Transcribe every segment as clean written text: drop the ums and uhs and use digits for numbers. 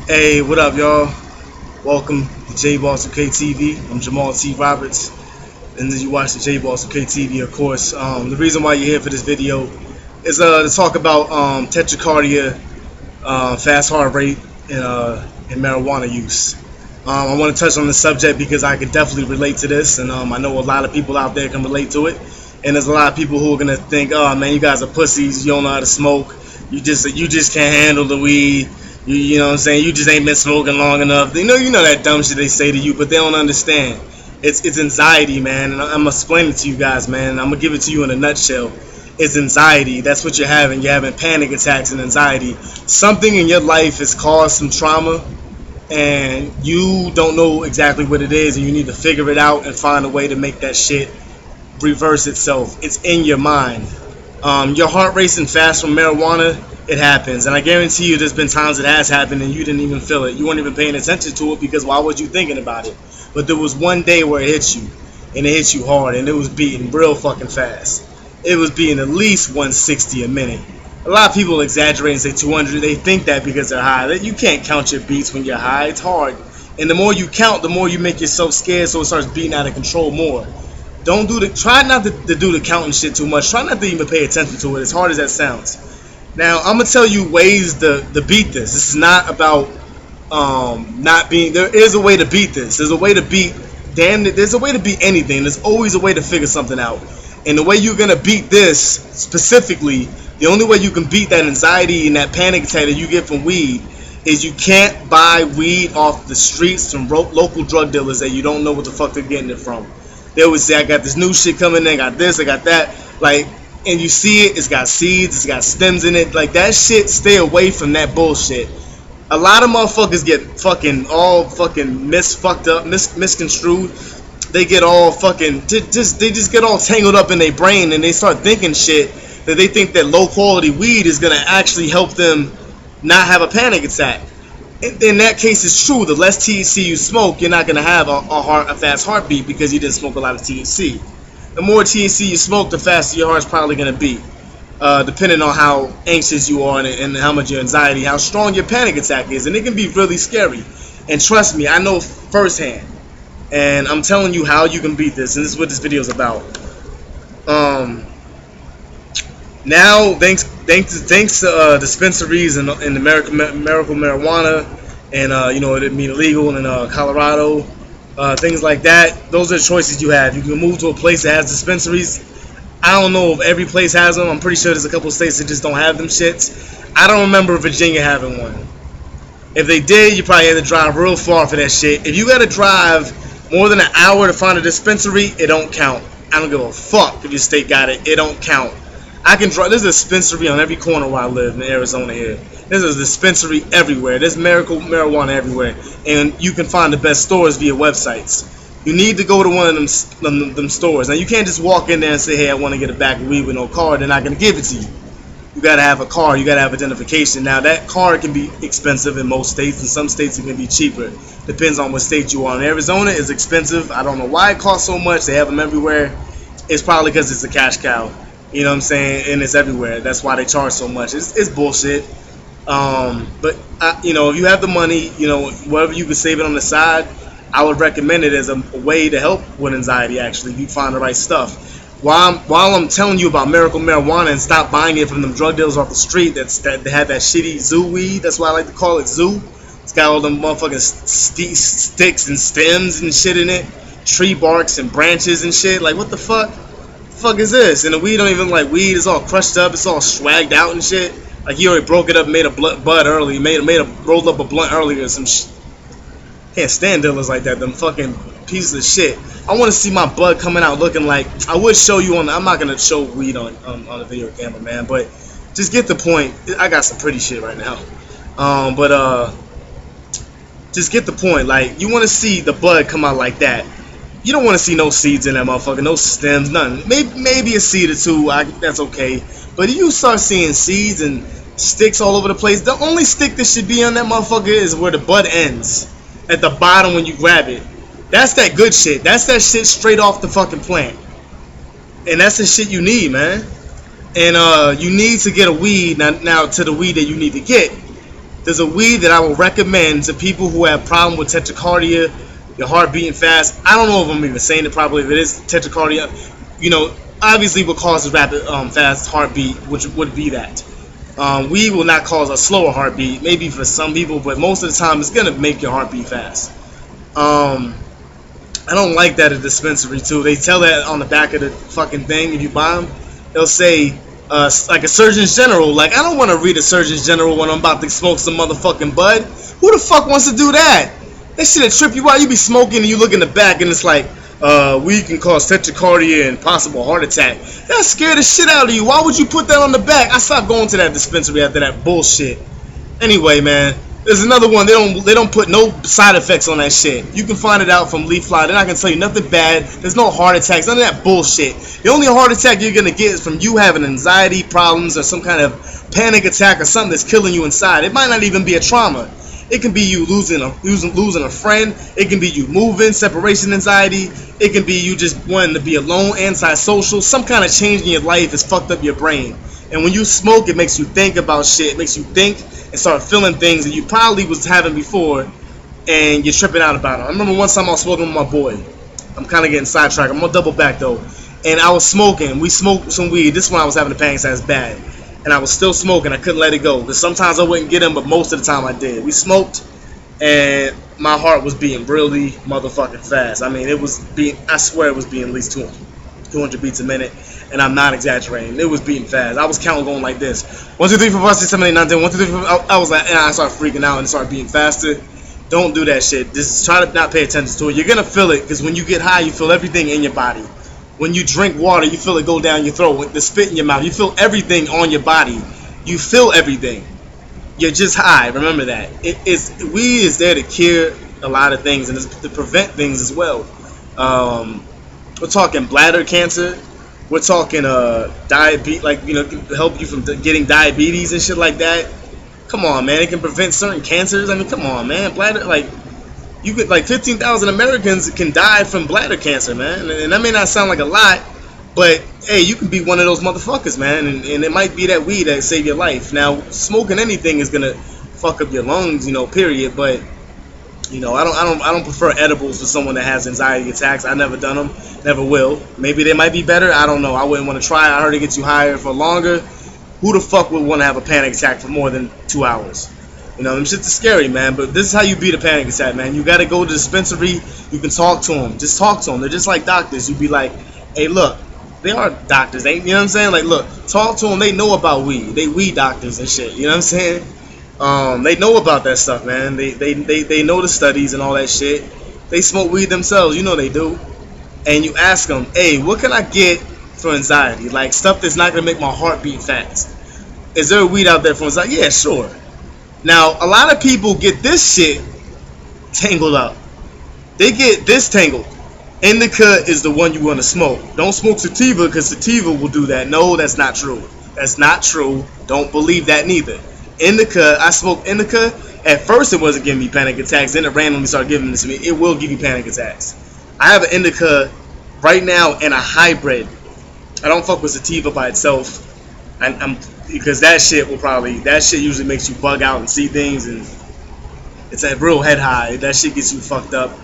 Hey, what up, y'all? Welcome to J Boss UK TV. I'm Jamal T. Roberts, and then you watch the J Boss UK TV, of course. The reason why you're here for this video is to talk about tachycardia, fast heart rate, and marijuana use. I want to touch on this subject because I can definitely relate to this, and I know a lot of people out there can relate to it. And there's a lot of people who are gonna think, "Oh man, you guys are pussies. You don't know how to smoke. You just can't handle the weed. You know what I'm saying? You just ain't been smoking long enough." You know that dumb shit they say to you, but they don't understand. It's anxiety, man, and I'm gonna explain it to you guys, man. And I'm gonna give it to you in a nutshell. It's anxiety. That's what you're having. You're having panic attacks and anxiety. Something in your life has caused some trauma, and you don't know exactly what it is, and you need to figure it out and find a way to make that shit reverse itself. It's in your mind. Your heart racing fast from marijuana, it happens, and I guarantee you there's been times it has happened and you didn't even feel it. You weren't even paying attention to it because why was you thinking about it? But there was one day where it hit you, and it hit you hard, and it was beating real fucking fast. It was beating at least 160 a minute. A lot of people exaggerate and say 200. They think that because they're high. You can't count your beats when you're high. It's hard, and the more you count, the more you make yourself scared, so it starts beating out of control more. Try not to do the counting shit too much. Try not to even pay attention to it, as hard as that sounds. Now, I'm gonna tell you ways to beat this. This is not about not being. There is a way to beat this. There's a way to beat. There's a way to beat anything. There's always a way to figure something out. And the way you're gonna beat this specifically, the only way you can beat that anxiety and that panic attack that you get from weed is you can't buy weed off the streets from local drug dealers that you don't know what the fuck they're getting it from. They always say, "I got this new shit coming in. I got this. I got that." And you see it, it's got seeds, it's got stems in it. Like, that shit, stay away from that bullshit. A lot of motherfuckers get all misconstrued. They get all they just get all tangled up in their brain, and they start thinking shit that they think that low quality weed is gonna actually help them not have a panic attack. In that case, it's true. The less THC you smoke, you're not gonna have a fast heartbeat because you didn't smoke a lot of THC. The more THC you smoke, the faster your heart's probably going to beat, depending on how anxious you are and how much your anxiety, how strong your panic attack is. And it can be really scary. And trust me, I know firsthand. And I'm telling you how you can beat this. And this is what this video is about. Now, thanks to dispensaries and the miracle marijuana, and it didn't mean illegal in Colorado. Things like that. Those are the choices you have. You can move to a place that has dispensaries. I don't know if every place has them. I'm pretty sure there's a couple states that just don't have them shits. I don't remember Virginia having one. If they did, you probably had to drive real far for that shit. If you got to drive more than an hour to find a dispensary, it don't count. I don't give a fuck if your state got it. It don't count. I can drive. There's a dispensary on every corner where I live in Arizona here. There's a dispensary everywhere. There's miracle marijuana everywhere, and you can find the best stores via websites. You need to go to one of them stores. Now, you can't just walk in there and say, "Hey, I want to get a bag of weed with no card." They're not going to give it to you. You got to have a card. You got to have identification. Now, that card can be expensive in most states. In some states, it can be cheaper. Depends on what state you are. In Arizona, it's expensive. I don't know why it costs so much. They have them everywhere. It's probably because it's a cash cow. You know what I'm saying? And it's everywhere. That's why they charge so much. It's bullshit. But if you have the money, whatever you can save it on the side, I would recommend it as a way to help with anxiety. Actually, you find the right stuff. While I'm telling you about miracle marijuana and stop buying it from them drug dealers off the street that they have that shitty zoo weed. That's why I like to call it zoo. It's got all them motherfucking sticks and stems and shit in it, tree barks and branches and shit. Like, what the fuck? Fuck is this? And the weed don't even look like weed. It's all crushed up. It's all swagged out and shit. Like, he already broke it up, made a bud early, rolled up a blunt earlier or some shit. Can't stand dealers like that. Them fucking pieces of shit. I want to see my bud coming out looking like. I would show you I'm not gonna show weed on a video camera, man. But just get the point. I got some pretty shit right now. Just get the point. Like, you want to see the bud come out like that. You don't want to see no seeds in that motherfucker, no stems, nothing. Maybe a seed or two, that's okay. But if you start seeing seeds and sticks all over the place, the only stick that should be on that motherfucker is where the bud ends. At the bottom when you grab it. That's that good shit. That's that shit straight off the fucking plant. And that's the shit you need, man. And you need to get a weed. Now to the weed that you need to get. there's a weed that I will recommend to people who have problem with tachycardia, your heart beating fast. I don't know if I'm even saying it properly. If it is tachycardia, obviously what causes rapid fast heartbeat, which would be that. Weed will not cause a slower heartbeat, maybe for some people, but most of the time it's gonna make your heart beat fast. I don't like that at dispensary too. They tell that on the back of the fucking thing if you buy them. They'll say like a Surgeon General. Like, I don't want to read a Surgeon General when I'm about to smoke some motherfucking bud. Who the fuck wants to do that? That shit'll trip you out. You be smoking and you look in the back and it's like, weed can cause tachycardia and possible heart attack. That scared the shit out of you. Why would you put that on the back? I stopped going to that dispensary after that bullshit. Anyway, man. There's another one. They don't put no side effects on that shit. You can find it out from Leafly. They're not gonna tell you nothing bad. There's no heart attacks. None of that bullshit. The only heart attack you're gonna get is from you having anxiety problems or some kind of panic attack or something that's killing you inside. It might not even be a trauma. It can be you losing a friend. It can be you moving, separation anxiety. It can be you just wanting to be alone, antisocial. Some kind of change in your life has fucked up your brain. And when you smoke, it makes you think about shit. It makes you think and start feeling things that you probably was having before, and you're tripping out about it. I remember one time I was smoking with my boy. I'm kind of getting sidetracked. I'm gonna double back though. And I was smoking. We smoked some weed. This one I was having a panic attack bad, and I was still smoking. I couldn't let it go because sometimes I wouldn't get him, but most of the time I did. We smoked, and my heart was beating really motherfucking fast. I mean, it was beating. I swear it was beating at least 200 beats a minute. And I'm not exaggerating. It was beating fast. I was counting going like this. 1, 2, 3, 4, 5, 6, 7, 8, 9, 10. 1, 2, 3, 4. I was like, and I started freaking out and started beating faster. Don't do that shit. Just try to not pay attention to it. You're gonna feel it because when you get high, you feel everything in your body. When you drink water, you feel it go down your throat. With the spit in your mouth, you feel everything on your body. You feel everything. You're just high. Remember that. Weed is there to cure a lot of things and it's to prevent things as well. We're talking bladder cancer. We're talking diabetes, like, help you from getting diabetes and shit like that. Come on, man. It can prevent certain cancers. I mean, come on, man. Bladder, like, you could, like, 15,000 Americans can die from bladder cancer, man. And that may not sound like a lot, but hey, you can be one of those motherfuckers, man. And it might be that weed that save your life. Now, smoking anything is gonna fuck up your lungs, period. But I don't prefer edibles for someone that has anxiety attacks. I never done them, never will. Maybe they might be better. I don't know. I wouldn't want to try. I heard it gets you higher for longer. Who the fuck would want to have a panic attack for more than 2 hours? Them shit's scary, man. But this is how you beat a panic attack, man. You got to go to the dispensary. You can talk to them. Just talk to them. They're just like doctors. You'd be like, hey, look, they are doctors. You know what I'm saying? Like, look, talk to them. They know about weed. They weed doctors and shit. You know what I'm saying? They know about that stuff, man. They know the studies and all that shit. They smoke weed themselves, they do. And you ask them, hey, what can I get for anxiety? Like stuff that's not gonna make my heart beat fast. Is there a weed out there for anxiety? Yeah, sure. Now, a lot of people get this shit tangled up. They get this tangled. Indica is the one you want to smoke. Don't smoke sativa because sativa will do that. No, that's not true. That's not true. Don't believe that neither. Indica, I smoked indica. At first it wasn't giving me panic attacks. Then it randomly started giving this to me. It will give you panic attacks. I have an indica right now and a hybrid. I don't fuck with sativa by itself. Because that shit usually makes you bug out and see things, and it's a real head high. That shit gets you fucked up.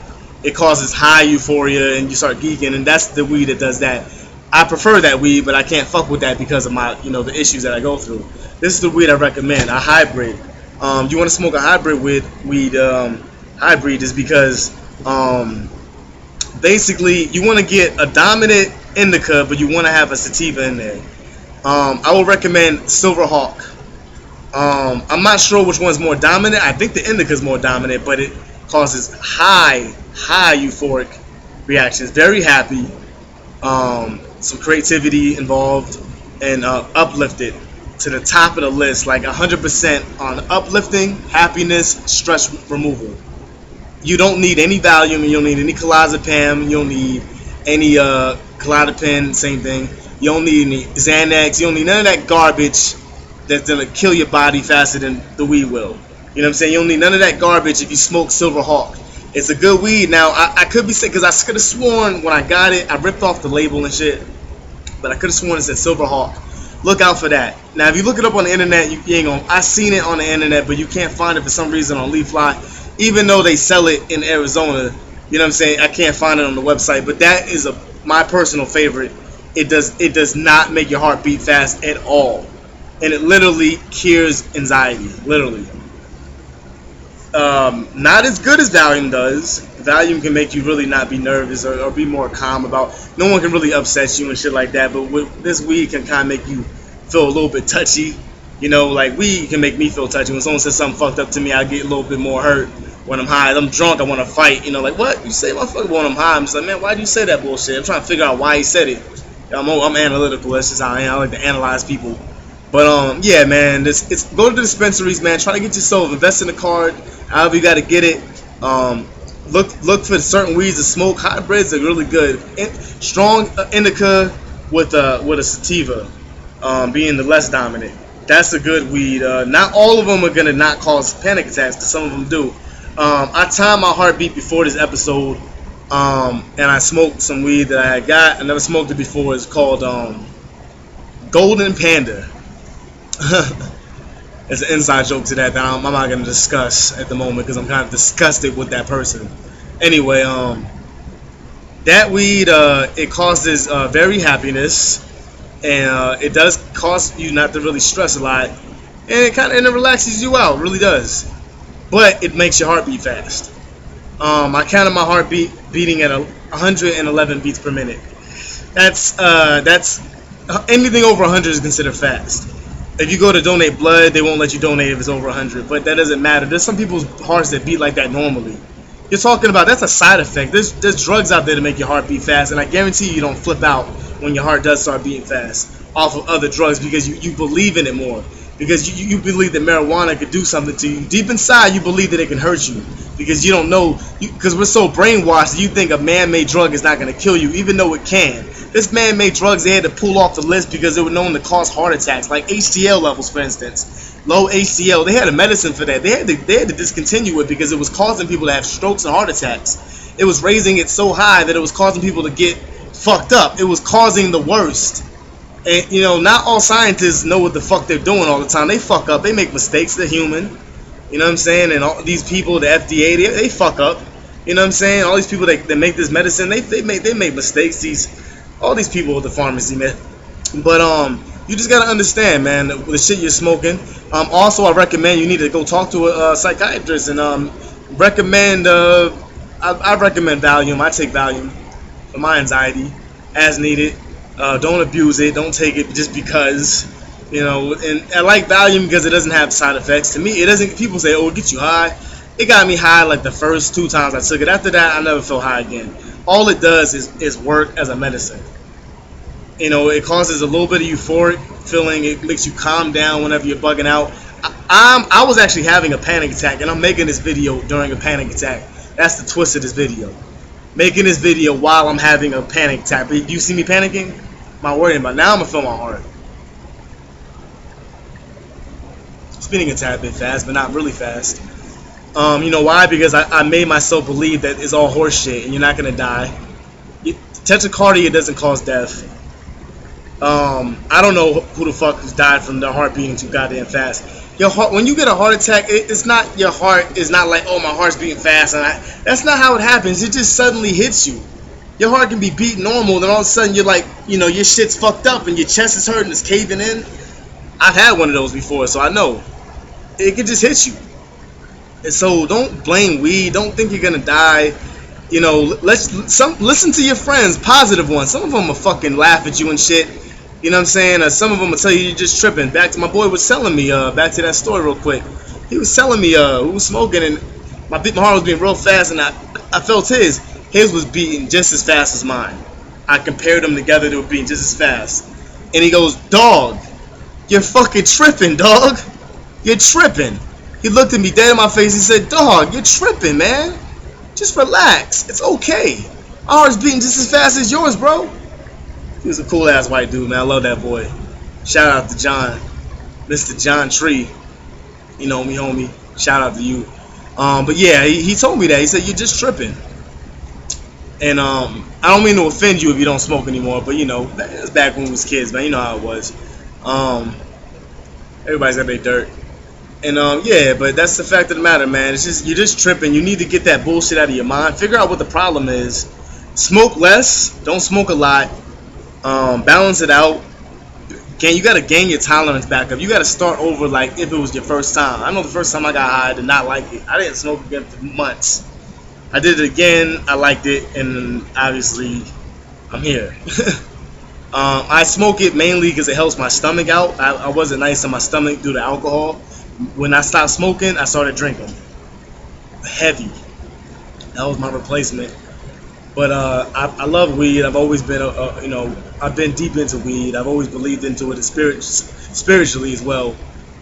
It causes high euphoria and you start geeking, and that's the weed that does that. I prefer that weed, but I can't fuck with that because of my, the issues that I go through. This is the weed I recommend, a hybrid. You want to smoke a hybrid with weed? Hybrid is because basically you want to get a dominant indica, but you want to have a sativa in there. I will recommend Silver Hawk. I'm not sure which one's more dominant. I think the indica is more dominant, but it causes high euphoric reactions. Very happy. Some creativity involved, and uplifted to the top of the list, like 100% on uplifting, happiness, stress removal. You don't need any Valium, you don't need any clozapam, you don't need any Clozapine, same thing. You don't need any Xanax, you don't need none of that garbage that's gonna kill your body faster than the weed will. You know what I'm saying? You don't need none of that garbage if you smoke Silver Hawk. It's a good weed. Now, I could be sick because I could have sworn when I got it, I ripped off the label and shit, but I could have sworn it said Silver Hawk. Look out for that. Now, if you look it up on the internet, you ain't gonna. I seen it on the internet, but you can't find it for some reason on LeafFly, even though they sell it in Arizona. You know what I'm saying? I can't find it on the website, but that is my personal favorite. It does not make your heart beat fast at all, and it literally cures anxiety. Literally, not as good as Valium does. Valium can make you really not be nervous or be more calm about. No one can really upset you and shit like that. But with this weed can kind of make you feel a little bit touchy. You know, like weed can make me feel touchy. When someone says something fucked up to me, I get a little bit more hurt. When I'm high, I'm drunk, I want to fight. You know, like, what? You say motherfucker when I'm high. I'm just like, man, why do you say that bullshit? I'm trying to figure out why he said it. I'm analytical. That's just how I am. I like to analyze people. But yeah, man, it's go to the dispensaries, man. Try to get yourself, invest in a card. However you got to get it. Look for certain weeds to smoke. Hybrids are really good. Strong indica with a sativa being the less dominant. That's a good weed. Not all of them are gonna not cause panic attacks, because some of them do. I timed my heartbeat before this episode, and I smoked some weed that I had got. I never smoked it before. It's called Golden Panda. It's an inside joke to that I'm not going to discuss at the moment, because I'm kind of disgusted with that person. Anyway, that weed, it causes very happiness, and it does cause you not to really stress a lot, and it relaxes you out, it really does. But it makes your heart beat fast. I counted my heartbeat beating at 111 beats per minute. That's anything over 100 is considered fast. If you go to donate blood, they won't let you donate if it's over 100, but that doesn't matter. There's some people's hearts that beat like that normally. You're talking about, that's a side effect. There's drugs out there to make your heart beat fast, and I guarantee you don't flip out when your heart does start beating fast off of other drugs, because you believe in it more. Because you believe that marijuana could do something to you. Deep inside, you believe that it can hurt you, because you don't know, because we're so brainwashed that you think a man-made drug is not going to kill you, even though it can. This man-made drugs, they had to pull off the list because they were known to cause heart attacks, like HDL levels, for instance. Low HDL, they had a medicine for that. They had to discontinue it because it was causing people to have strokes and heart attacks. It was raising it so high that it was causing people to get fucked up. It was causing the worst. And, you know, not all scientists know what the fuck they're doing all the time. They fuck up. They make mistakes. They're human. You know what I'm saying? And all these people, the FDA, they fuck up. You know what I'm saying? All these people that make this medicine, they make mistakes. All these people with the pharmacy, man. But you just gotta understand, man, the shit you're smoking. Also, I recommend you need to go talk to a psychiatrist, and recommend. I recommend Valium. I take Valium for my anxiety as needed. Don't abuse it. Don't take it just because, you know. And I like Valium because it doesn't have side effects. To me, it doesn't. People say, "Oh, it gets you high." It got me high like the first 2 times I took it. After that, I never felt high again. All it does is work as a medicine. You know, it causes a little bit of euphoric feeling. It makes you calm down whenever you're bugging out. I was actually having a panic attack, and I'm making this video during a panic attack. That's the twist of this video. Making this video while I'm having a panic attack. Do you see me panicking? I'm not worrying about it. Now I'm going to feel my heart. Spinning a tad bit fast, but not really fast. You know why? Because I made myself believe that it's all horse shit and you're not going to die. Tachycardia doesn't cause death. I don't know who the fuck has died from their heart beating too goddamn fast. Your heart, when you get a heart attack, it's not your heart is not like, oh, my heart's beating fast, and that's not how it happens. It just suddenly hits you. Your heart can be beating normal, then all of a sudden you're like, you know, your shit's fucked up and your chest is hurting, it's caving in. I've had one of those before, so I know it can just hit you. And so don't blame weed. Don't think you're gonna die. You know, listen to your friends, positive ones. Some of them will fucking laugh at you and shit. You know what I'm saying? Some of them will tell you you're just tripping. Back to my boy was telling me, back to that story real quick. He was telling me who was smoking, and my heart was beating real fast, and I felt his. His was beating just as fast as mine. I compared them together, they were beating just as fast. And he goes, dog, you're fucking tripping, dog. You're tripping. He looked at me dead in my face. He said, dog, you're tripping, man. Just relax. It's okay. My heart's beating just as fast as yours, bro. He was a cool ass white dude, man. I love that boy. Shout out to John, Mr. John Tree. You know me, homie. Shout out to you. But yeah, he told me that. He said, you're just tripping. And I don't mean to offend you if you don't smoke anymore, but you know, it's back when we was kids, man. You know how it was. Um, everybody's got their dirt. And yeah, but that's the fact of the matter, man. It's just you're just tripping. You need to get that bullshit out of your mind. Figure out what the problem is. Smoke less. Don't smoke a lot. Balance it out. You got to gain your tolerance back up. You got to start over like if it was your first time. I know the first time I got high, I did not like it. I didn't smoke again for months. I did it again. I liked it, and obviously, I'm here. I smoke it mainly because it helps my stomach out. I wasn't nice on my stomach due to alcohol. When I stopped smoking, I started drinking heavy. That was my replacement. But I love weed. I've always been, I've been deep into weed. I've always believed into it spiritually as well.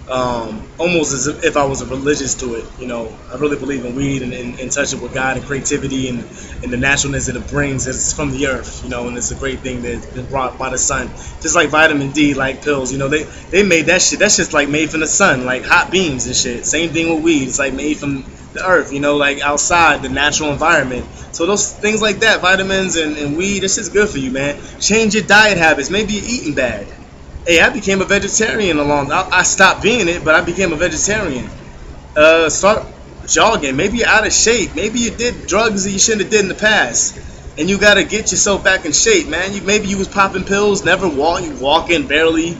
Almost as if I was a religious to it. I really believe in weed and touch it with God and creativity and the naturalness that it brings. It's from the earth, and it's a great thing that's been brought by the sun. Just like vitamin D, like pills, they made that shit. That shit's like made from the sun, like hot beams and shit. Same thing with weed. It's like made from the earth, like outside the natural environment. So those things like that, vitamins and weed, this shit's good for you, man. Change your diet habits. Maybe you're eating bad. Hey, I became a vegetarian I stopped being it, but I became a vegetarian. Start jogging. Maybe you're out of shape. Maybe you did drugs that you shouldn't have did in the past, and you gotta get yourself back in shape, man. Maybe you was popping pills, never walking barely,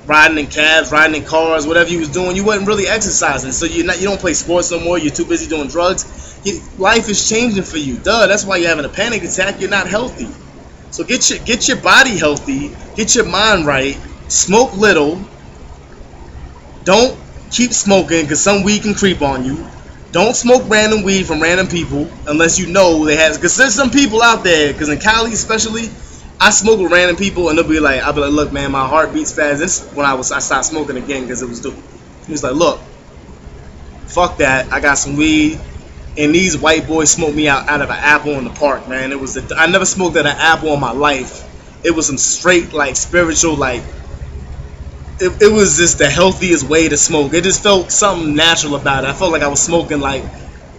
riding in cabs, riding in cars, whatever you was doing. You wasn't really exercising, so you don't play sports no more. You're too busy doing drugs. Life is changing for you. Duh, that's why you're having a panic attack. You're not healthy. So get your body healthy, get your mind right. Smoke little. Don't keep smoking because some weed can creep on you. Don't smoke random weed from random people unless you know they have. Because there's some people out there. Because in Cali especially, I smoke with random people and I'll be like, look, man, my heart beats fast. This when I stopped smoking again because it was stupid. He was like, look, fuck that. I got some weed. And these white boys smoked me out of an apple in the park, man. I never smoked out an apple in my life. It was some straight, like, spiritual, like, it was just the healthiest way to smoke. It just felt something natural about it. I felt like I was smoking, like,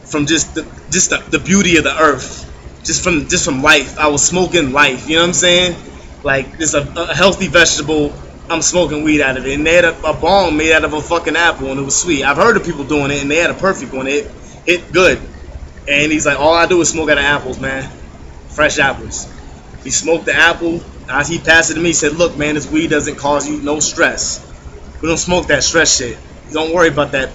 from just the beauty of the earth. Just from life. I was smoking life, you know what I'm saying? Like, it's a healthy vegetable. I'm smoking weed out of it. And they had a bomb made out of a fucking apple, and it was sweet. I've heard of people doing it, and they had a perfect one. It good. And he's like, all I do is smoke out of apples, man. Fresh apples. He smoked the apple. As he passed it to me, he said, look, man, this weed doesn't cause you no stress. We don't smoke that stress shit. Don't worry about that.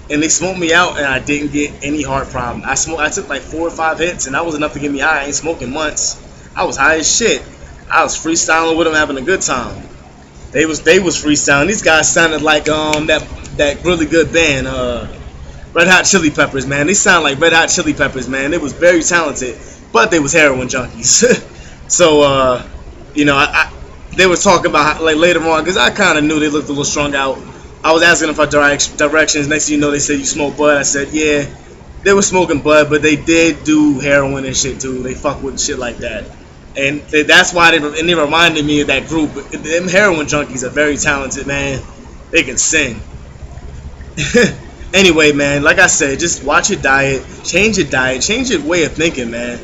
And they smoked me out, and I didn't get any heart problem. I took like 4 or 5 hits, and that was enough to get me high. I ain't smoking months. I was high as shit. I was freestyling with them, having a good time. They was freestyling. These guys sounded like that really good band, Red Hot Chili Peppers, man. They sound like Red Hot Chili Peppers, man. They was very talented, but they was heroin junkies. So, they was talking about, like, later on, because I kind of knew they looked a little strung out. I was asking them for directions. Next thing you know, they said, you smoke bud? I said, yeah. They were smoking bud, but they did do heroin and shit, too. They fuck with shit like that. And that's why they reminded me of that group. Them heroin junkies are very talented, man. They can sing. Anyway, man, like I said, just watch your diet, change your way of thinking, man.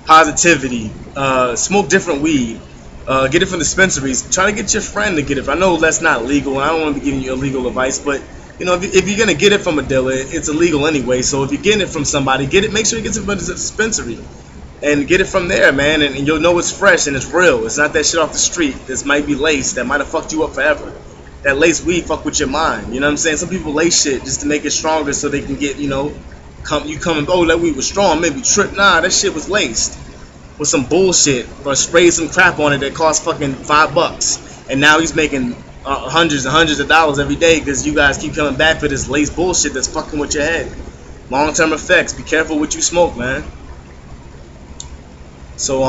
Positivity, smoke different weed, get it from dispensaries. Try to get your friend to get it. I know that's not legal, and I don't want to be giving you illegal advice, but if you're gonna get it from a dealer, it's illegal anyway. So if you're getting it from somebody, make sure you get it from a dispensary, and get it from there, man. And you'll know it's fresh and it's real. It's not that shit off the street. This might be lace that might have fucked you up forever. That lace weed fuck with your mind. You know what I'm saying? Some people lace shit just to make it stronger so they can get, that weed was strong, maybe trip. Nah, that shit was laced with some bullshit or sprayed some crap on it that cost fucking $5. And now he's making hundreds and hundreds of dollars every day because you guys keep coming back for this lace bullshit that's fucking with your head. Long-term effects. Be careful what you smoke, man. So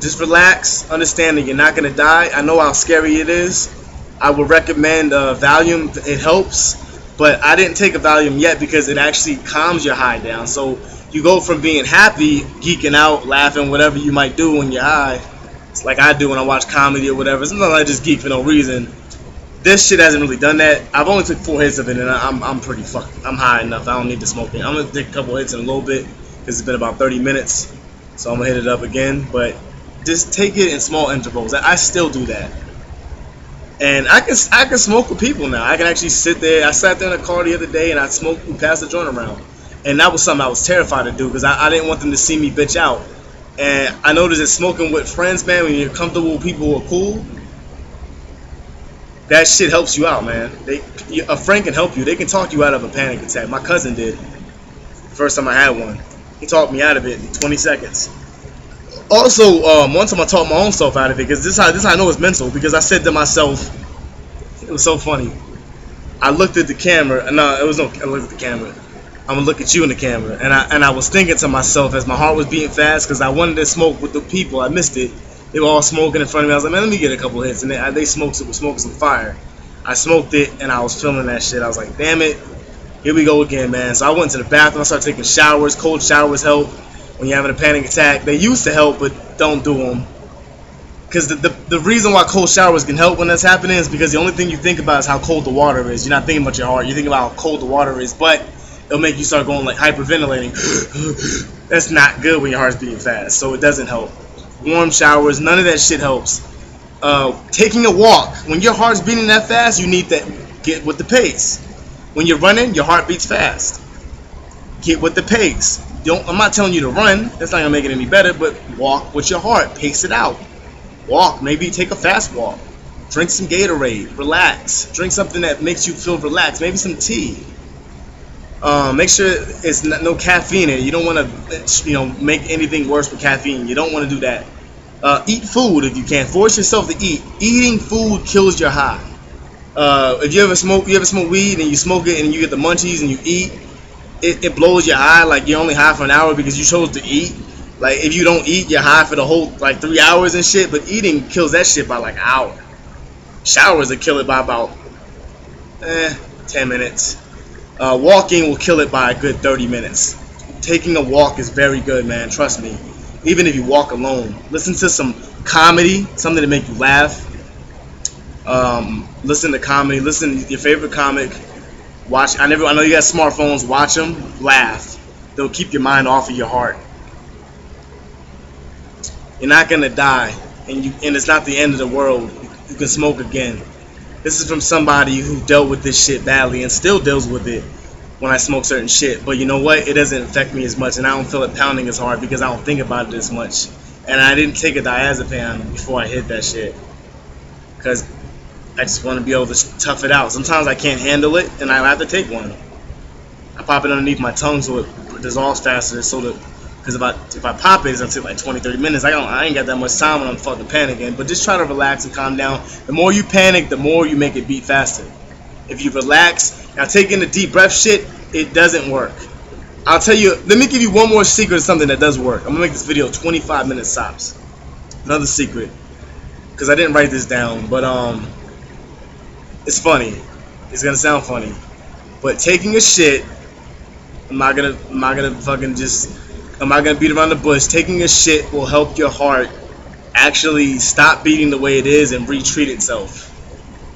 just relax. Understand that you're not gonna die. I know how scary it is. I would recommend Valium. It helps, but I didn't take a Valium yet because it actually calms your high down. So you go from being happy, geeking out, laughing, whatever you might do when you're high. It's like I do when I watch comedy or whatever. Sometimes I just geek for no reason. This shit hasn't really done that. I've only took 4 hits of it, and I'm pretty fucked. I'm high enough. I don't need to smoke it. I'm gonna take a couple hits in a little bit because it's been about 30 minutes. So I'm gonna hit it up again, but just take it in small intervals. I still do that. And I can smoke with people now. I can actually sit there. I sat there in a car the other day and I smoked and passed the joint around. And that was something I was terrified to do because I didn't want them to see me bitch out. And I noticed that smoking with friends, man, when you're comfortable with people who are cool, that shit helps you out, man. A friend can help you. They can talk you out of a panic attack. My cousin did. First time I had one. He talked me out of it in 20 seconds. Also, one time I talked my own self out of it because this how I know it's mental. Because I said to myself, it was so funny. I looked at the camera. No, it was no. I looked at the camera. I'm gonna look at you in the camera, and I was thinking to myself as my heart was beating fast because I wanted to smoke with the people. I missed it. They were all smoking in front of me. I was like, man, let me get a couple hits, and they smoked smoking some fire. I smoked it, and I was feeling that shit. I was like, damn it, here we go again, man. So I went to the bathroom. I started taking showers. Cold showers help when you're having a panic attack. They used to help, but don't do them. Because the reason why cold showers can help when that's happening is because the only thing you think about is how cold the water is. You're not thinking about your heart. You're thinking about how cold the water is, but it'll make you start going like hyperventilating. That's not good when your heart's beating fast, so it doesn't help. Warm showers, none of that shit helps. Taking a walk, when your heart's beating that fast, you need to get with the pace. When you're running, your heart beats fast. Get with the pace. I'm not telling you to run, that's not gonna make it any better, but walk with your heart, pace it out. Walk, maybe take a fast walk. Drink some Gatorade, relax. Drink something that makes you feel relaxed, maybe some tea. Make sure it's no caffeine in it. You don't want to, make anything worse with caffeine. You don't want to do that. Eat food if you can. Force yourself to eat. Eating food kills your high. If you ever smoke weed and you smoke it and you get the munchies and you eat, it blows your high. Like you're only high for an hour because you chose to eat. Like if you don't eat, you're high for the whole 3 hours and shit. But eating kills that shit by like an hour. Showers will kill it by about 10 minutes. Walking will kill it by a good 30 minutes. Taking a walk is very good, man. Trust me. Even if you walk alone, listen to some comedy, something to make you laugh. Listen to comedy. Listen to your favorite comic. Watch. I know you got smartphones. Watch them. Laugh. They'll keep your mind off of your heart. You're not gonna die, and it's not the end of the world. You can smoke again. This is from somebody who dealt with this shit badly and still deals with it when I smoke certain shit. But you know what? It doesn't affect me as much, and I don't feel it pounding as hard because I don't think about it as much. And I didn't take a diazepam before I hit that shit because I just want to be able to tough it out. Sometimes I can't handle it, and I have to take one. I pop it underneath my tongue so it dissolves faster. Because if I pop it, it's gonna take like 20-30 minutes. I ain't got that much time when I'm fucking panicking. But just try to relax and calm down. The more you panic, the more you make it beat faster. If you relax, now taking the deep breath shit, it doesn't work. I'll tell you. Let me give you one more secret of something that does work. I'm gonna make this video 25 minutes tops. Another secret, because I didn't write this down, but it's funny. It's gonna sound funny, but taking a shit. I'm not gonna beat around the bush. Taking a shit will help your heart actually stop beating the way it is and retreat itself.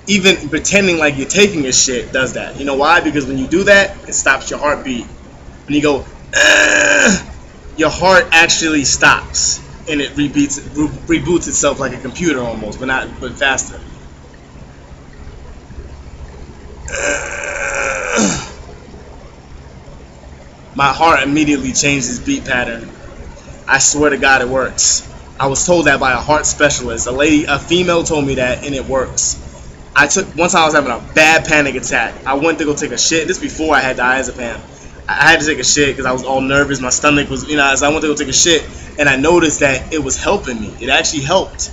Even pretending like you're taking a shit does that. You know why? Because when you do that, it stops your heartbeat. When you go, your heart actually stops and it reboots itself like a computer almost, but faster. My heart immediately changes its beat pattern. I swear to God it works. I was told that by a heart specialist. A female told me that, and it works. One time I was having a bad panic attack. I went to go take a shit. This before I had diazepam. I had to take a shit because I was all nervous. My stomach was, as I went to go take a shit, and I noticed that it was helping me. It actually helped.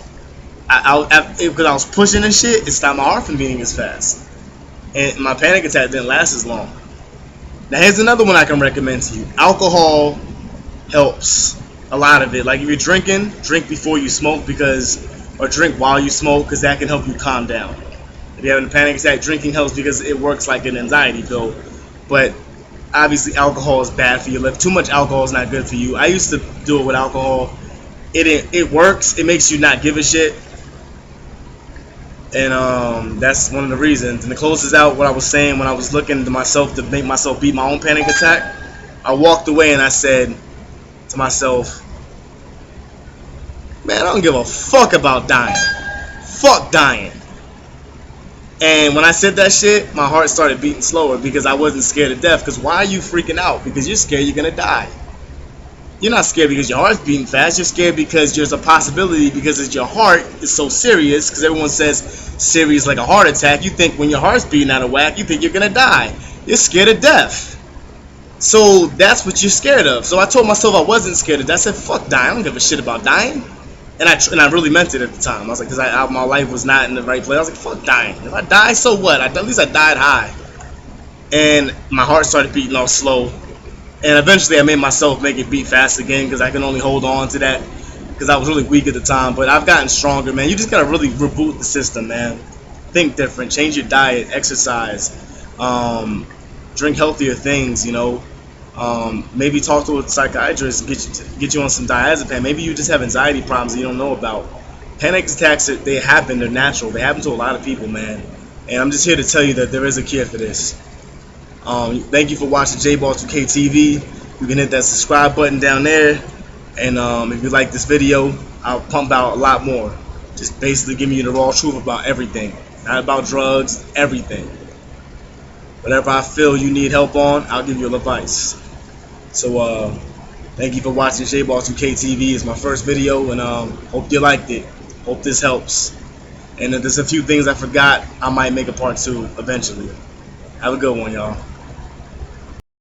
Because I was pushing and shit, it stopped my heart from beating as fast. And my panic attack didn't last as long. Now here's another one I can recommend to you. Alcohol helps. A lot of it. Like if you're drinking, drink before you smoke or drink while you smoke because that can help you calm down. If you're having a panic attack, drinking helps because it works like an anxiety pill. But obviously alcohol is bad for your liver. Too much alcohol is not good for you. I used to do it with alcohol. It works. It makes you not give a shit. And that's one of the reasons. And to close this out, what I was saying when I was looking to myself to make myself beat my own panic attack, I walked away and I said to myself, man, I don't give a fuck about dying. Fuck dying. And when I said that shit, my heart started beating slower because I wasn't scared of death. Because why are you freaking out? Because you're scared you're gonna die. You're not scared because your heart's beating fast. You're scared because there's a possibility, because it's your heart is so serious. Because everyone says serious like a heart attack. You think when your heart's beating out of whack, you think you're gonna die. You're scared of death. So that's what you're scared of. So I told myself I wasn't scared of death. I said, fuck dying. I don't give a shit about dying. And I really meant it at the time. I was like, because my life was not in the right place. I was like, fuck dying. If I die, so what? At least I died high. And my heart started beating all slow. And eventually I made myself make it beat fast again, because I can only hold on to that because I was really weak at the time. But I've gotten stronger, man. You just got to really reboot the system, man. Think different. Change your diet. Exercise. Drink healthier things, you know. Maybe talk to a psychiatrist, get you on some diazepam. Maybe you just have anxiety problems that you don't know about. Panic attacks, they happen. They're natural. They happen to a lot of people, man. And I'm just here to tell you that there is a cure for this. Thank you for watching JBall2K TV. You can hit that subscribe button down there. And if you like this video, I'll pump out a lot more. Just basically giving you the raw truth about everything. Not about drugs, everything. Whatever I feel you need help on, I'll give you advice. So thank you for watching JBall2K TV. It's my first video, and hope you liked it. Hope this helps. And if there's a few things I forgot, I might make a part 2 eventually. Have a good one, y'all.